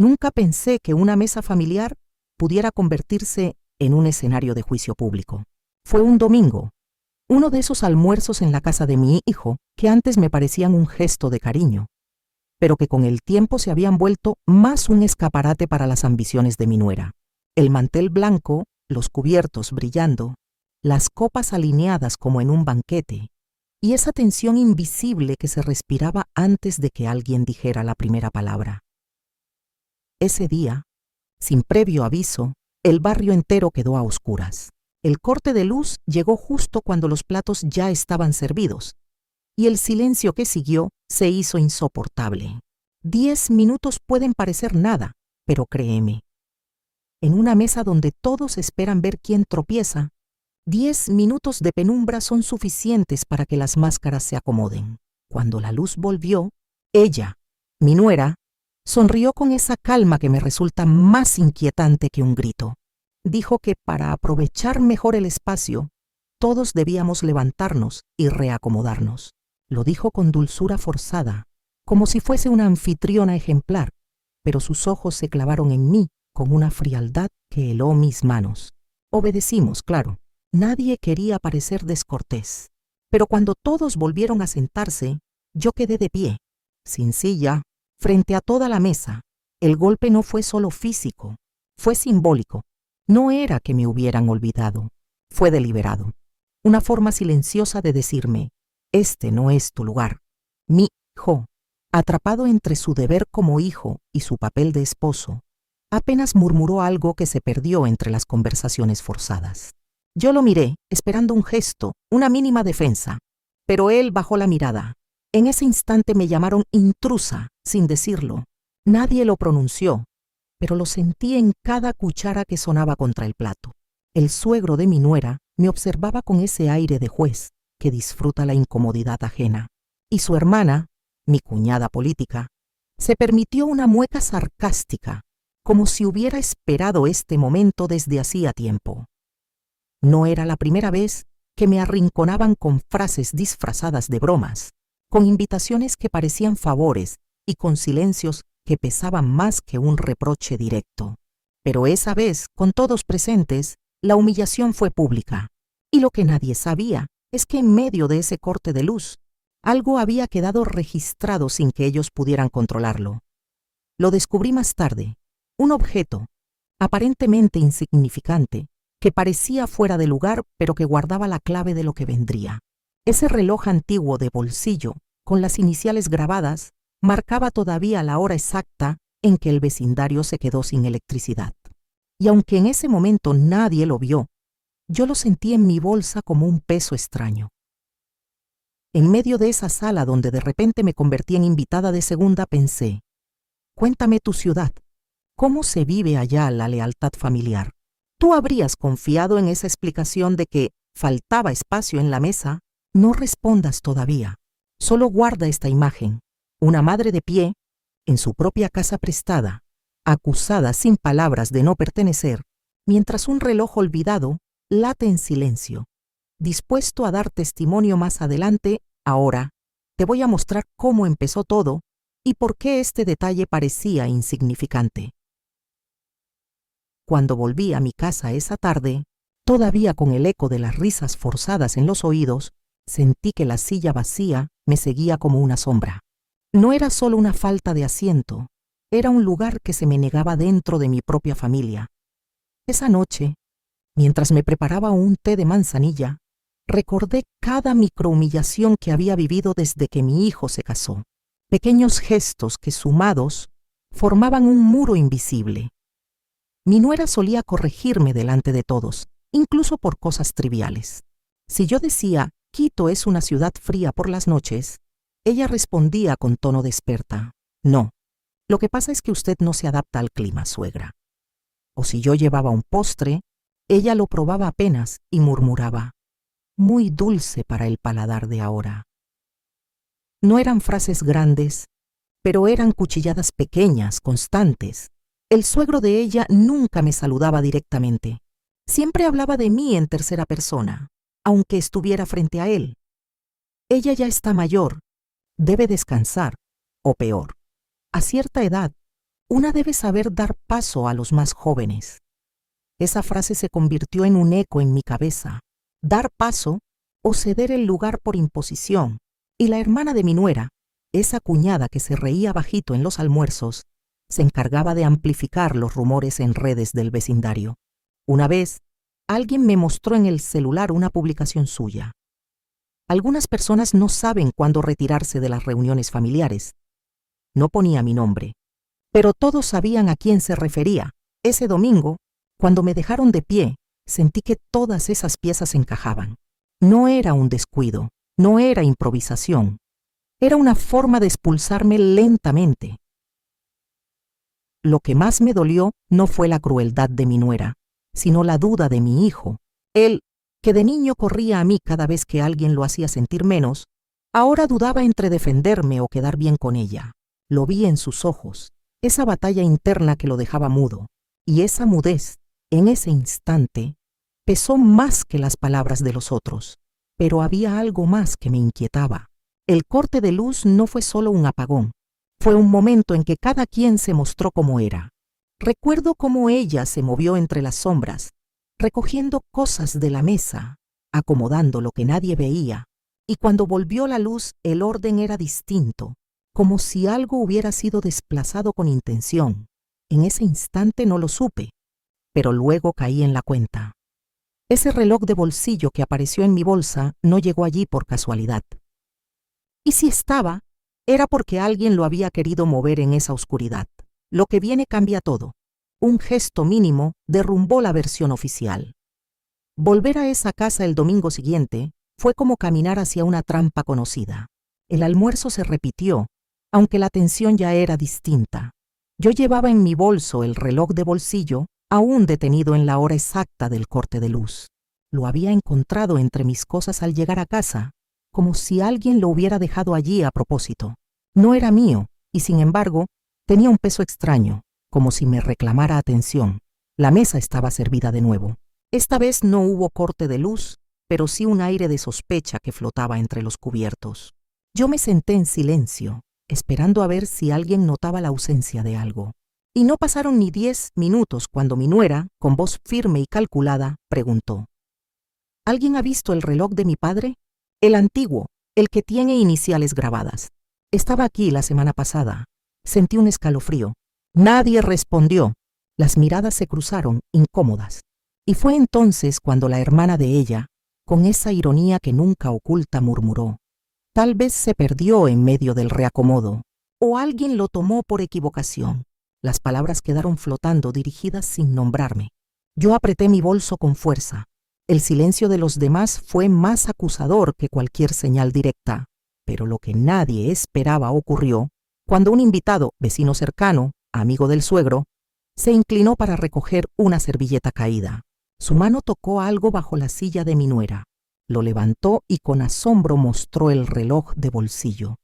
Nunca pensé que una mesa familiar pudiera convertirse en un escenario de juicio público. Fue un domingo, uno de esos almuerzos en la casa de mi hijo que antes me parecían un gesto de cariño, pero que con el tiempo se habían vuelto más un escaparate para las ambiciones de mi nuera. El mantel blanco, los cubiertos brillando, las copas alineadas como en un banquete, y esa tensión invisible que se respiraba antes de que alguien dijera la primera palabra. Ese día, sin previo aviso, el barrio entero quedó a oscuras. El corte de luz llegó justo cuando los platos ya estaban servidos, y el silencio que siguió se hizo insoportable. 10 minutos pueden parecer nada, pero créeme, en una mesa donde todos esperan ver quién tropieza, 10 minutos de penumbra son suficientes para que las máscaras se acomoden. Cuando la luz volvió, ella, mi nuera, sonrió con esa calma que me resulta más inquietante que un grito. Dijo que para aprovechar mejor el espacio, todos debíamos levantarnos y reacomodarnos. Lo dijo con dulzura forzada, como si fuese una anfitriona ejemplar, pero sus ojos se clavaron en mí con una frialdad que heló mis manos. Obedecimos, claro. Nadie quería parecer descortés, pero cuando todos volvieron a sentarse, yo quedé de pie, sin silla, frente a toda la mesa. El golpe no fue solo físico, fue simbólico. No era que me hubieran olvidado, fue deliberado. Una forma silenciosa de decirme, este no es tu lugar. Mi hijo, atrapado entre su deber como hijo y su papel de esposo, apenas murmuró algo que se perdió entre las conversaciones forzadas. Yo lo miré, esperando un gesto, una mínima defensa, pero él bajó la mirada. En ese instante me llamaron intrusa, sin decirlo. Nadie lo pronunció, pero lo sentí en cada cuchara que sonaba contra el plato. El suegro de mi nuera me observaba con ese aire de juez que disfruta la incomodidad ajena. Y su hermana, mi cuñada política, se permitió una mueca sarcástica, como si hubiera esperado este momento desde hacía tiempo. No era la primera vez que me arrinconaban con frases disfrazadas de bromas, con invitaciones que parecían favores y con silencios que pesaban más que un reproche directo. Pero esa vez, con todos presentes, la humillación fue pública. Y lo que nadie sabía es que en medio de ese corte de luz, algo había quedado registrado sin que ellos pudieran controlarlo. Lo descubrí más tarde, un objeto, aparentemente insignificante, que parecía fuera de lugar, pero que guardaba la clave de lo que vendría. Ese reloj antiguo de bolsillo, con las iniciales grabadas, marcaba todavía la hora exacta en que el vecindario se quedó sin electricidad. Y aunque en ese momento nadie lo vio, yo lo sentí en mi bolsa como un peso extraño. En medio de esa sala donde de repente me convertí en invitada de segunda, pensé, cuéntame tu ciudad, ¿cómo se vive allá la lealtad familiar? ¿Tú habrías confiado en esa explicación de que faltaba espacio en la mesa? No respondas todavía. Solo guarda esta imagen. Una madre de pie, en su propia casa prestada, acusada sin palabras de no pertenecer, mientras un reloj olvidado late en silencio, dispuesto a dar testimonio más adelante. Ahora te voy a mostrar cómo empezó todo y por qué este detalle parecía insignificante. Cuando volví a mi casa esa tarde, todavía con el eco de las risas forzadas en los oídos, sentí que la silla vacía me seguía como una sombra. No era solo una falta de asiento, era un lugar que se me negaba dentro de mi propia familia. Esa noche, mientras me preparaba un té de manzanilla, recordé cada microhumillación que había vivido desde que mi hijo se casó. Pequeños gestos que, sumados, formaban un muro invisible. Mi nuera solía corregirme delante de todos, incluso por cosas triviales. Si yo decía, Quito es una ciudad fría por las noches, ella respondía con tono de experta, no, lo que pasa es que usted no se adapta al clima, suegra. O si yo llevaba un postre, ella lo probaba apenas y murmuraba, muy dulce para el paladar de ahora. No eran frases grandes, pero eran cuchilladas pequeñas, constantes. El suegro de ella nunca me saludaba directamente. Siempre hablaba de mí en tercera persona, aunque estuviera frente a él. Ella ya está mayor, debe descansar, o peor. A cierta edad, Una debe saber dar paso a los más jóvenes. Esa frase se convirtió en un eco en mi cabeza. Dar paso o ceder el lugar por imposición. Y la hermana de mi nuera, esa cuñada que se reía bajito en los almuerzos, se encargaba de amplificar los rumores en redes del vecindario. Una vez, alguien me mostró en el celular una publicación suya. Algunas personas no saben cuándo retirarse de las reuniones familiares. No ponía mi nombre, pero todos sabían a quién se refería. Ese domingo, cuando me dejaron de pie, sentí que todas esas piezas encajaban. No era un descuido, no era improvisación. Era una forma de expulsarme lentamente. Lo que más me dolió no fue la crueldad de mi nuera, sino la duda de mi hijo. Él, que de niño corría a mí cada vez que alguien lo hacía sentir menos, ahora dudaba entre defenderme o quedar bien con ella. Lo vi en sus ojos, esa batalla interna que lo dejaba mudo, y esa mudez, en ese instante, pesó más que las palabras de los otros. Pero había algo más que me inquietaba. El corte de luz no fue solo un apagón, fue un momento en que cada quien se mostró como era. Recuerdo cómo ella se movió entre las sombras, recogiendo cosas de la mesa, acomodando lo que nadie veía, y cuando volvió la luz el orden era distinto, como si algo hubiera sido desplazado con intención. En ese instante no lo supe, pero luego caí en la cuenta. Ese reloj de bolsillo que apareció en mi bolsa no llegó allí por casualidad. Y si estaba, era porque alguien lo había querido mover en esa oscuridad. Lo que viene cambia todo. Un gesto mínimo derrumbó la versión oficial. Volver a esa casa el domingo siguiente fue como caminar hacia una trampa conocida. El almuerzo se repitió, aunque la tensión ya era distinta. Yo llevaba en mi bolso el reloj de bolsillo, aún detenido en la hora exacta del corte de luz. Lo había encontrado entre mis cosas al llegar a casa, como si alguien lo hubiera dejado allí a propósito. No era mío, y sin embargo, tenía un peso extraño, como si me reclamara atención. La mesa estaba servida de nuevo. Esta vez no hubo corte de luz, pero sí un aire de sospecha que flotaba entre los cubiertos. Yo me senté en silencio, esperando a ver si alguien notaba la ausencia de algo. Y no pasaron ni 10 minutos cuando mi nuera, con voz firme y calculada, preguntó: ¿Alguien ha visto el reloj de mi padre? El antiguo, el que tiene iniciales grabadas. Estaba aquí la semana pasada. Sentí un escalofrío. Nadie respondió. Las miradas se cruzaron, incómodas. Y fue entonces cuando la hermana de ella, con esa ironía que nunca oculta, murmuró: tal vez se perdió en medio del reacomodo, o alguien lo tomó por equivocación. Las palabras quedaron flotando, dirigidas sin nombrarme. Yo apreté mi bolso con fuerza. El silencio de los demás fue más acusador que cualquier señal directa, pero lo que nadie esperaba ocurrió cuando un invitado, vecino cercano, amigo del suegro, se inclinó para recoger una servilleta caída. Su mano tocó algo bajo la silla de mi nuera. Lo levantó y con asombro mostró el reloj de bolsillo.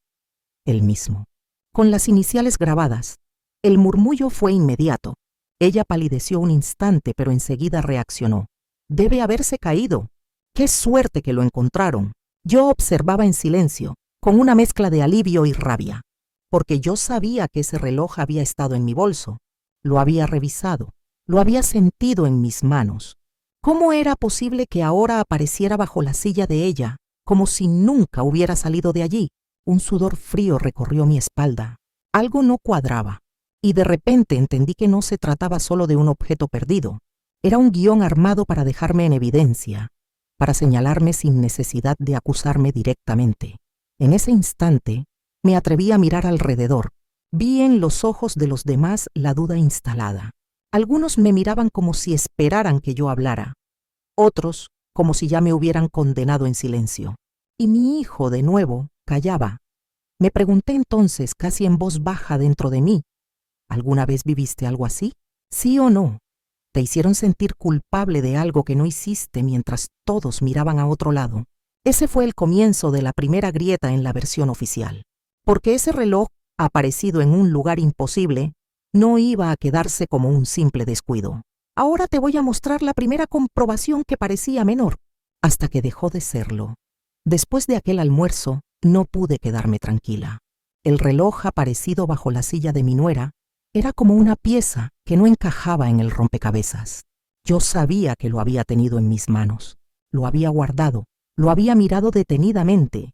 El mismo, con las iniciales grabadas. El murmullo fue inmediato. Ella palideció un instante, pero enseguida reaccionó. Debe haberse caído. ¡Qué suerte que lo encontraron! Yo observaba en silencio, con una mezcla de alivio y rabia, porque yo sabía que ese reloj había estado en mi bolso. Lo había revisado, lo había sentido en mis manos. ¿Cómo era posible que ahora apareciera bajo la silla de ella, como si nunca hubiera salido de allí? Un sudor frío recorrió mi espalda. Algo no cuadraba, y de repente entendí que no se trataba solo de un objeto perdido. Era un guión armado para dejarme en evidencia, para señalarme sin necesidad de acusarme directamente. En ese instante, me atreví a mirar alrededor. Vi en los ojos de los demás la duda instalada. Algunos me miraban como si esperaran que yo hablara, otros como si ya me hubieran condenado en silencio. Y mi hijo, de nuevo, callaba. Me pregunté entonces, casi en voz baja dentro de mí: ¿alguna vez viviste algo así? ¿Sí o no? ¿Te hicieron sentir culpable de algo que no hiciste mientras todos miraban a otro lado? Ese fue el comienzo de la primera grieta en la versión oficial. Porque ese reloj, aparecido en un lugar imposible, no iba a quedarse como un simple descuido. Ahora te voy a mostrar la primera comprobación que parecía menor, hasta que dejó de serlo. Después de aquel almuerzo, no pude quedarme tranquila. El reloj aparecido bajo la silla de mi nuera Era como una pieza que no encajaba en el rompecabezas. Yo sabía que lo había tenido en mis manos, lo había guardado, lo había mirado detenidamente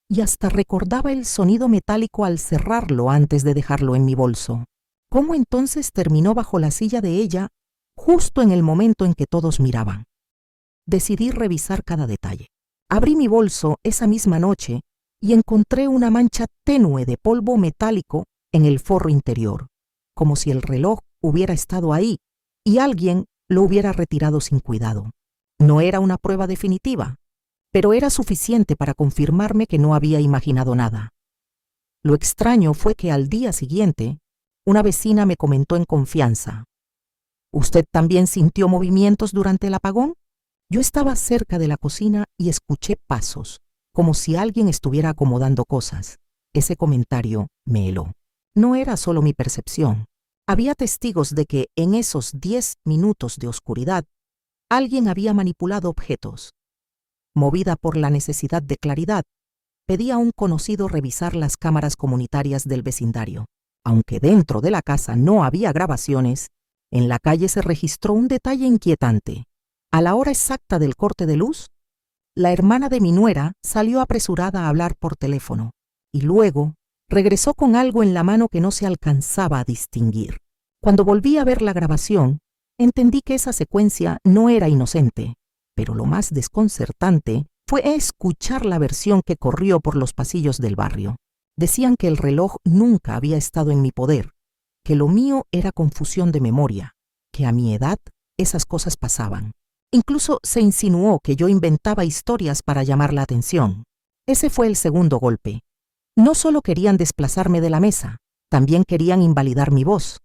y hasta recordaba el sonido metálico al cerrarlo antes de dejarlo en mi bolso. ¿Cómo entonces terminó bajo la silla de ella justo en el momento en que todos miraban? Decidí revisar cada detalle. Abrí mi bolso esa misma noche y encontré una mancha tenue de polvo metálico en el forro interior, como si el reloj hubiera estado ahí y alguien lo hubiera retirado sin cuidado. No era una prueba definitiva, pero era suficiente para confirmarme que no había imaginado nada. Lo extraño fue que al día siguiente, una vecina me comentó en confianza: ¿usted también sintió movimientos durante el apagón? Yo estaba cerca de la cocina y escuché pasos, como si alguien estuviera acomodando cosas. Ese comentario me heló. No era solo mi percepción. Había testigos de que en esos 10 minutos de oscuridad, alguien había manipulado objetos. Movida por la necesidad de claridad, pedí a un conocido revisar las cámaras comunitarias del vecindario. Aunque dentro de la casa no había grabaciones, en la calle se registró un detalle inquietante. A la hora exacta del corte de luz, la hermana de mi nuera salió apresurada a hablar por teléfono y luego regresó con algo en la mano que no se alcanzaba a distinguir. Cuando volví a ver la grabación, entendí que esa secuencia no era inocente, pero lo más desconcertante fue escuchar la versión que corrió por los pasillos del barrio. Decían que el reloj nunca había estado en mi poder, que lo mío era confusión de memoria, que a mi edad esas cosas pasaban. Incluso se insinuó que yo inventaba historias para llamar la atención. Ese fue el segundo golpe. No solo querían desplazarme de la mesa, también querían invalidar mi voz.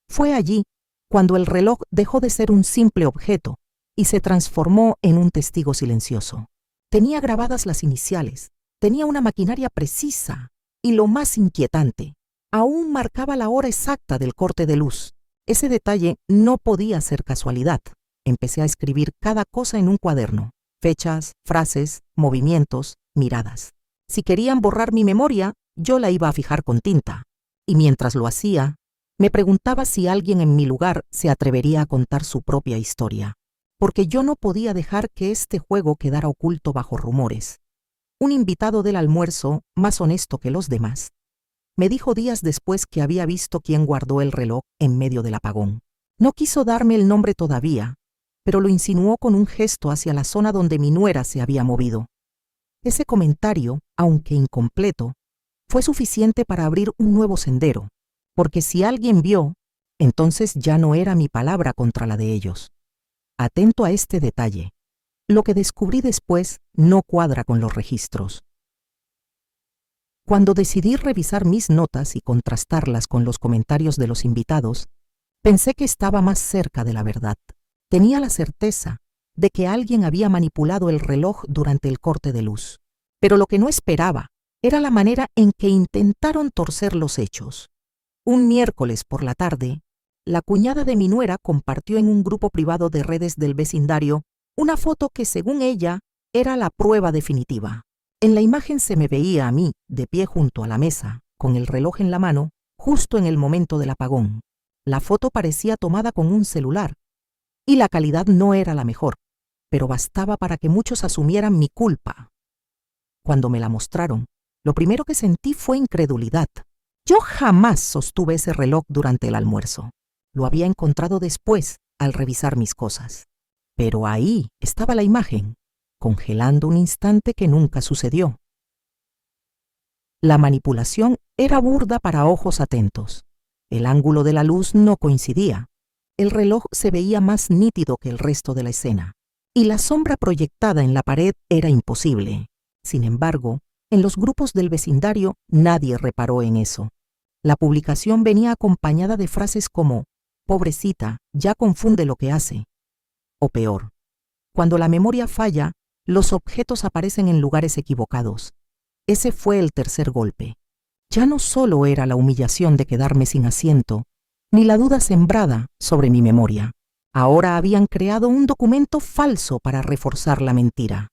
Fue allí cuando el reloj dejó de ser un simple objeto y se transformó en un testigo silencioso. Tenía grabadas las iniciales, tenía una maquinaria precisa y, lo más inquietante, aún marcaba la hora exacta del corte de luz. Ese detalle no podía ser casualidad. Empecé a escribir cada cosa en un cuaderno: fechas, frases, movimientos, miradas. Si querían borrar mi memoria, yo la iba a fijar con tinta. Y mientras lo hacía, me preguntaba si alguien en mi lugar se atrevería a contar su propia historia, porque yo no podía dejar que este juego quedara oculto bajo rumores. Un invitado del almuerzo, más honesto que los demás, me dijo días después que había visto quién guardó el reloj en medio del apagón. No quiso darme el nombre todavía, pero lo insinuó con un gesto hacia la zona donde mi nuera se había movido. Ese comentario, aunque incompleto, fue suficiente para abrir un nuevo sendero, porque si alguien vio, entonces ya no era mi palabra contra la de ellos. Atento a este detalle, lo que descubrí después no cuadra con los registros. Cuando decidí revisar mis notas y contrastarlas con los comentarios de los invitados, pensé que estaba más cerca de la verdad. Tenía la certeza de que alguien había manipulado el reloj durante el corte de luz, pero lo que no esperaba era la manera en que intentaron torcer los hechos. Un miércoles por la tarde, la cuñada de mi nuera compartió en un grupo privado de redes del vecindario una foto que, según ella, era la prueba definitiva. En la imagen se me veía a mí, de pie junto a la mesa, con el reloj en la mano, justo en el momento del apagón. La foto parecía tomada con un celular, y la calidad no era la mejor, pero bastaba para que muchos asumieran mi culpa. Cuando me la mostraron, lo primero que sentí fue incredulidad. Yo jamás sostuve ese reloj durante el almuerzo. Lo había encontrado después, al revisar mis cosas. Pero ahí estaba la imagen, congelando un instante que nunca sucedió. La manipulación era burda para ojos atentos. El ángulo de la luz no coincidía. El reloj se veía más nítido que el resto de la escena, y la sombra proyectada en la pared era imposible. Sin embargo, en los grupos del vecindario nadie reparó en eso. La publicación venía acompañada de frases como: «Pobrecita, ya confunde lo que hace». O peor, cuando la memoria falla, los objetos aparecen en lugares equivocados. Ese fue el tercer golpe. Ya no solo era la humillación de quedarme sin asiento, ni la duda sembrada sobre mi memoria. Ahora habían creado un documento falso para reforzar la mentira.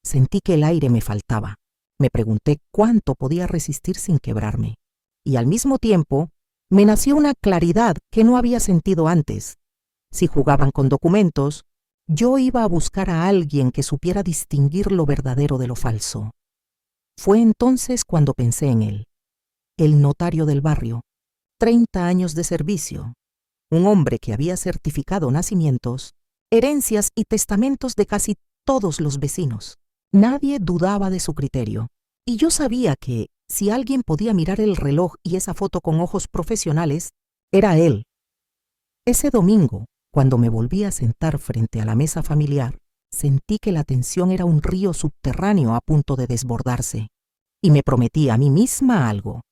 Sentí que el aire me faltaba. Me pregunté cuánto podía resistir sin quebrarme. Y al mismo tiempo, Me nació una claridad que no había sentido antes. Si jugaban con documentos, yo iba a buscar a alguien que supiera distinguir lo verdadero de lo falso. Fue entonces cuando pensé en él, el notario del barrio, 30 años de servicio, un hombre que había certificado nacimientos, herencias y testamentos de casi todos los vecinos. Nadie dudaba de su criterio, y yo sabía que, si alguien podía mirar el reloj y esa foto con ojos profesionales, era él. Ese domingo, cuando me volví a sentar frente a la mesa familiar, sentí que la tensión era un río subterráneo a punto de desbordarse, y me prometí a mí misma algo.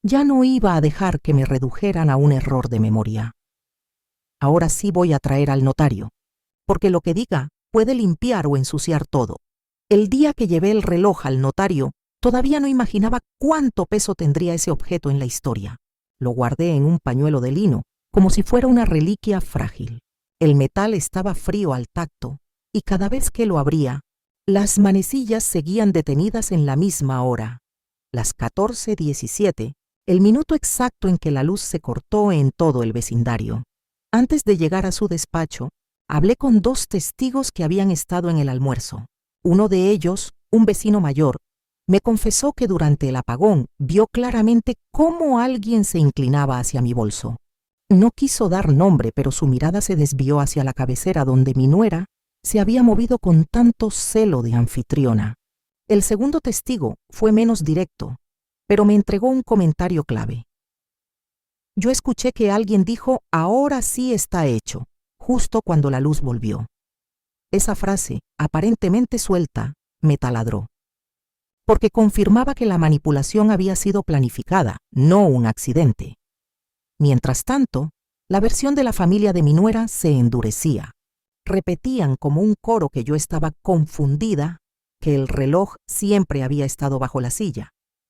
Ya no iba a dejar que me redujeran a un error de memoria. Ahora sí voy a traer al notario, porque lo que diga puede limpiar o ensuciar todo. El día que llevé el reloj al notario, todavía no imaginaba cuánto peso tendría ese objeto en la historia. Lo guardé en un pañuelo de lino, como si fuera una reliquia frágil. El metal estaba frío al tacto, y cada vez que lo abría, las manecillas seguían detenidas en la misma hora. Las 14:17, el minuto exacto en que la luz se cortó en todo el vecindario. Antes de llegar a su despacho, hablé con 2 testigos que habían estado en el almuerzo. Uno de ellos, un vecino mayor, me confesó que durante el apagón vio claramente cómo alguien se inclinaba hacia mi bolso. No quiso dar nombre, pero su mirada se desvió hacia la cabecera donde mi nuera se había movido con tanto celo de anfitriona. El segundo testigo fue menos directo, pero me entregó un comentario clave. Yo escuché que alguien dijo, "Ahora sí está hecho", justo cuando la luz volvió. Esa frase, aparentemente suelta, me taladró, porque confirmaba que la manipulación había sido planificada, no un accidente. Mientras tanto, la versión de la familia de mi nuera se endurecía. Repetían como un coro que yo estaba confundida, que el reloj siempre había estado bajo la silla,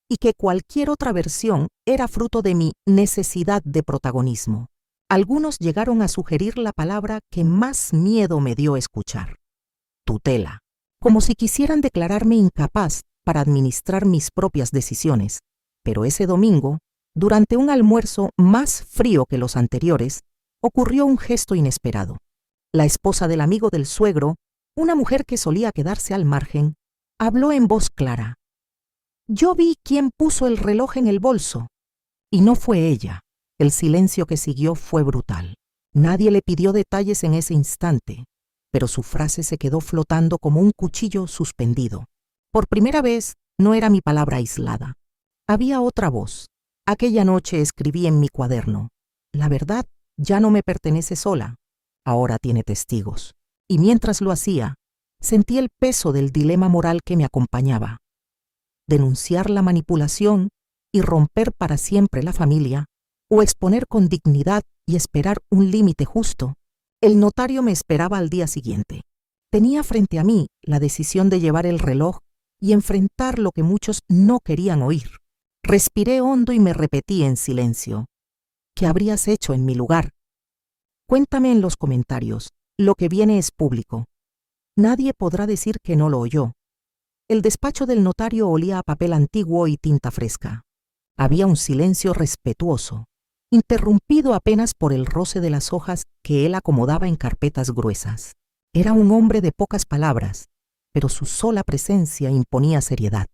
y que cualquier otra versión era fruto de mi necesidad de protagonismo. Algunos llegaron a sugerir la palabra que más miedo me dio escuchar: tutela, como si quisieran declararme incapaz para administrar mis propias decisiones. Pero ese domingo, durante un almuerzo más frío que los anteriores, ocurrió un gesto inesperado. La esposa del amigo del suegro, una mujer que solía quedarse al margen, habló en voz clara. Yo vi quién puso el reloj en el bolso. Y no fue ella. El silencio que siguió fue brutal. Nadie le pidió detalles en ese instante, pero su frase se quedó flotando como un cuchillo suspendido. Por primera vez, no era mi palabra aislada. Había otra voz. Aquella noche escribí en mi cuaderno: la verdad ya no me pertenece sola, ahora tiene testigos. Y mientras lo hacía, sentí el peso del dilema moral que me acompañaba. Denunciar la manipulación y romper para siempre la familia, o exponer con dignidad y esperar un límite justo. El notario me esperaba al día siguiente. Tenía frente a mí la decisión de llevar el reloj y enfrentar lo que muchos no querían oír. Respiré hondo y me repetí en silencio: ¿qué habrías hecho en mi lugar? Cuéntame en los comentarios. Lo que viene es público. Nadie podrá decir que no lo oyó. El despacho del notario olía a papel antiguo y tinta fresca. Había un silencio respetuoso, interrumpido apenas por el roce de las hojas que él acomodaba en carpetas gruesas. Era un hombre de pocas palabras, pero su sola presencia imponía seriedad.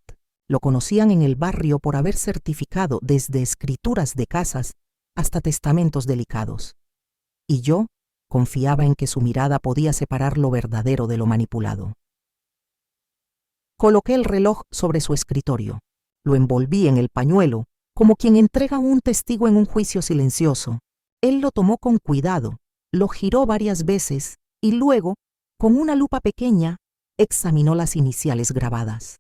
Lo conocían en el barrio por haber certificado desde escrituras de casas hasta testamentos delicados. Y yo confiaba en que su mirada podía separar lo verdadero de lo manipulado. Coloqué el reloj sobre su escritorio. Lo envolví en el pañuelo, como quien entrega a un testigo en un juicio silencioso. Él lo tomó con cuidado, lo giró varias veces y luego, con una lupa pequeña, examinó las iniciales grabadas.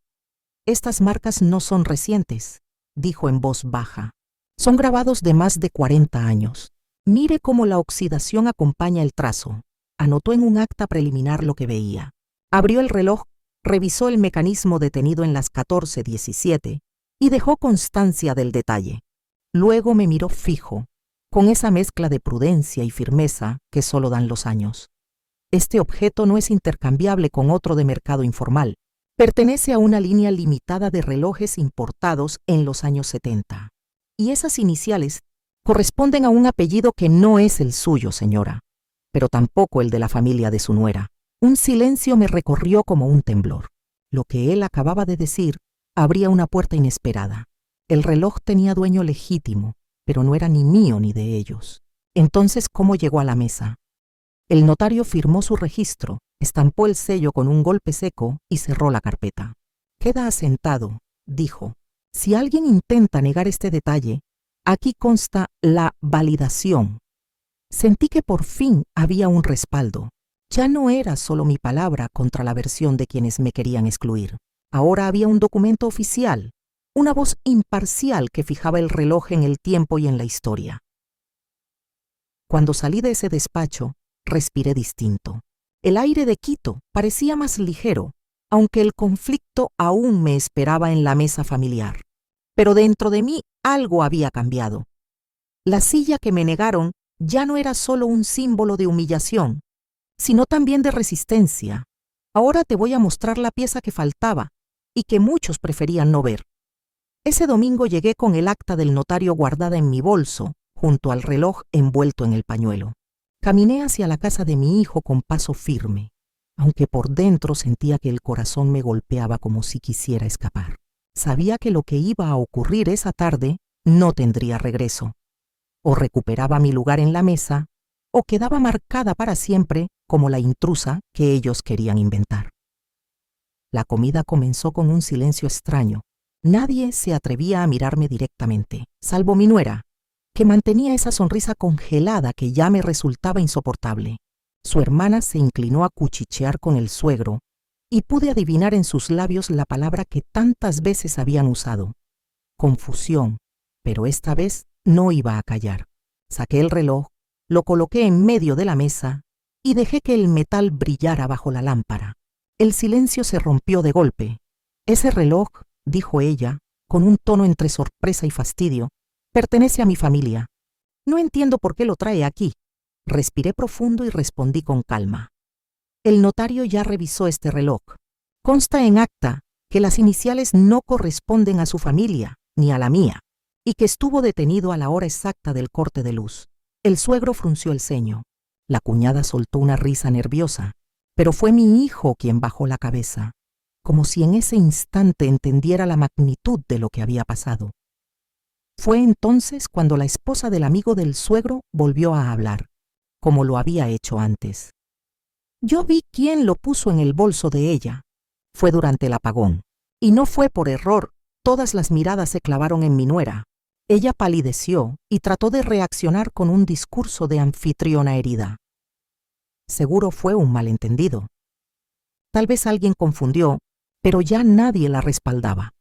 Estas marcas no son recientes, dijo en voz baja. Son grabados de más de 40 años. Mire cómo la oxidación acompaña el trazo. Anotó en un acta preliminar lo que veía. Abrió el reloj, revisó el mecanismo detenido en las 14:17 y dejó constancia del detalle. Luego me miró fijo, con esa mezcla de prudencia y firmeza que solo dan los años. Este objeto no es intercambiable con otro de mercado informal. Pertenece a una línea limitada de relojes importados en los años 70. Y esas iniciales corresponden a un apellido que no es el suyo, señora, pero tampoco el de la familia de su nuera. Un silencio me recorrió como un temblor. Lo que él acababa de decir abría una puerta inesperada. El reloj tenía dueño legítimo, pero no era ni mío ni de ellos. Entonces, ¿cómo llegó a la mesa? El notario firmó su registro, estampó el sello con un golpe seco y cerró la carpeta. «Queda asentado», dijo. «Si alguien intenta negar este detalle, aquí consta la validación». Sentí que por fin había un respaldo. Ya no era solo mi palabra contra la versión de quienes me querían excluir. Ahora había un documento oficial, una voz imparcial que fijaba el reloj en el tiempo y en la historia. Cuando salí de ese despacho, respiré distinto. El aire de Quito parecía más ligero, aunque el conflicto aún me esperaba en la mesa familiar. Pero dentro de mí algo había cambiado. La silla que me negaron ya no era solo un símbolo de humillación, sino también de resistencia. Ahora te voy a mostrar la pieza que faltaba y que muchos preferían no ver. Ese domingo llegué con el acta del notario guardada en mi bolso, junto al reloj envuelto en el pañuelo. Caminé hacia la casa de mi hijo con paso firme, aunque por dentro sentía que el corazón me golpeaba como si quisiera escapar. Sabía que lo que iba a ocurrir esa tarde no tendría regreso. O recuperaba mi lugar en la mesa, o quedaba marcada para siempre como la intrusa que ellos querían inventar. La comida comenzó con un silencio extraño. Nadie se atrevía a mirarme directamente, salvo mi nuera, que mantenía esa sonrisa congelada que ya me resultaba insoportable. Su hermana se inclinó a cuchichear con el suegro y pude adivinar en sus labios la palabra que tantas veces habían usado: confusión, pero esta vez no iba a callar. Saqué el reloj, lo coloqué en medio de la mesa y dejé que el metal brillara bajo la lámpara. El silencio se rompió de golpe. «Ese reloj», dijo ella, con un tono entre sorpresa y fastidio, «pertenece a mi familia. No entiendo por qué lo trae aquí». Respiré profundo y respondí con calma. «El notario ya revisó este reloj. Consta en acta que las iniciales no corresponden a su familia ni a la mía, y que estuvo detenido a la hora exacta del corte de luz». El suegro frunció el ceño. La cuñada soltó una risa nerviosa, pero fue mi hijo quien bajó la cabeza, como si en ese instante entendiera la magnitud de lo que había pasado. Fue entonces cuando la esposa del amigo del suegro volvió a hablar, como lo había hecho antes. «Yo vi quién lo puso en el bolso de ella. Fue durante el apagón. Y no fue por error. Todas las miradas se clavaron en mi nuera. Ella palideció y trató de reaccionar con un discurso de anfitriona herida. Seguro fue un malentendido. Tal vez alguien confundió, pero ya nadie la respaldaba.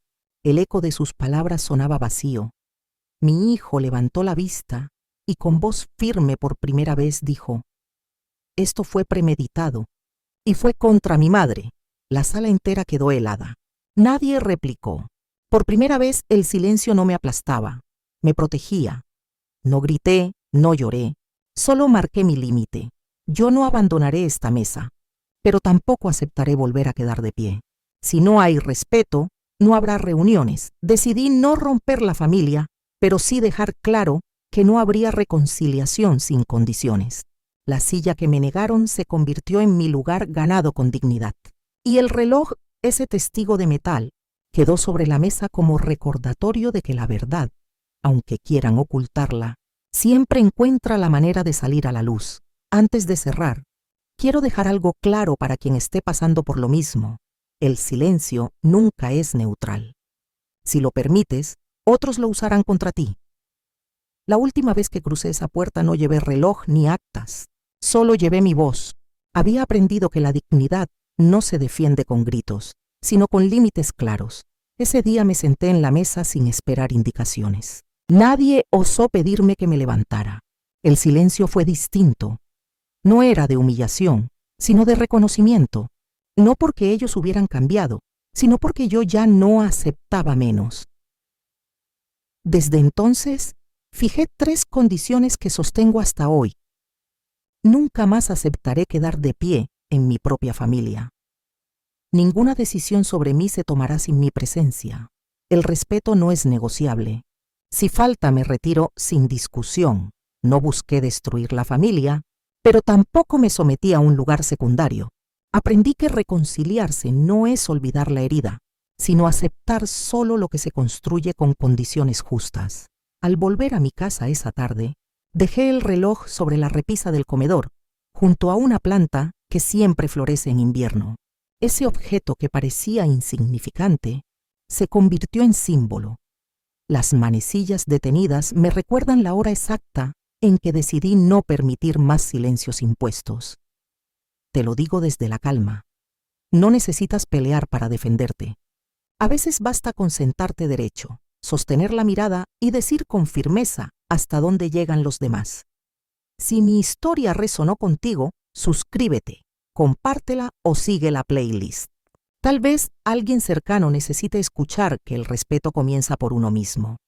El eco de sus palabras sonaba vacío. Mi hijo levantó la vista y con voz firme por primera vez dijo: «Esto fue premeditado y fue contra mi madre». La sala entera quedó helada. Nadie replicó. Por primera vez el silencio no me aplastaba, me protegía. No grité, no lloré, solo marqué mi límite. Yo no abandonaré esta mesa, pero tampoco aceptaré volver a quedar de pie. Si no hay respeto, no habrá reuniones. Decidí no romper la familia, pero sí dejar claro que no habría reconciliación sin condiciones. La silla que me negaron se convirtió en mi lugar ganado con dignidad. Y el reloj, ese testigo de metal, quedó sobre la mesa como recordatorio de que la verdad, aunque quieran ocultarla, siempre encuentra la manera de salir a la luz. Antes de cerrar, quiero dejar algo claro para quien esté pasando por lo mismo. El silencio nunca es neutral. Si lo permites, otros lo usarán contra ti. La última vez que crucé esa puerta no llevé reloj ni actas, solo llevé mi voz. Había aprendido que la dignidad no se defiende con gritos, sino con límites claros. Ese día me senté en la mesa sin esperar indicaciones. Nadie osó pedirme que me levantara. El silencio fue distinto. No era de humillación, sino de reconocimiento. No porque ellos hubieran cambiado, sino porque yo ya no aceptaba menos. Desde entonces, fijé 3 condiciones que sostengo hasta hoy. Nunca más aceptaré quedar de pie en mi propia familia. Ninguna decisión sobre mí se tomará sin mi presencia. El respeto no es negociable. Si falta, me retiro sin discusión. No busqué destruir la familia, pero tampoco me sometí a un lugar secundario. Aprendí que reconciliarse no es olvidar la herida, sino aceptar solo lo que se construye con condiciones justas. Al volver a mi casa esa tarde, dejé el reloj sobre la repisa del comedor, junto a una planta que siempre florece en invierno. Ese objeto que parecía insignificante se convirtió en símbolo. Las manecillas detenidas me recuerdan la hora exacta en que decidí no permitir más silencios impuestos. Te lo digo desde la calma. No necesitas pelear para defenderte. A veces basta con sentarte derecho, sostener la mirada y decir con firmeza hasta dónde llegan los demás. Si mi historia resonó contigo, suscríbete, compártela o sigue la playlist. Tal vez alguien cercano necesite escuchar que el respeto comienza por uno mismo.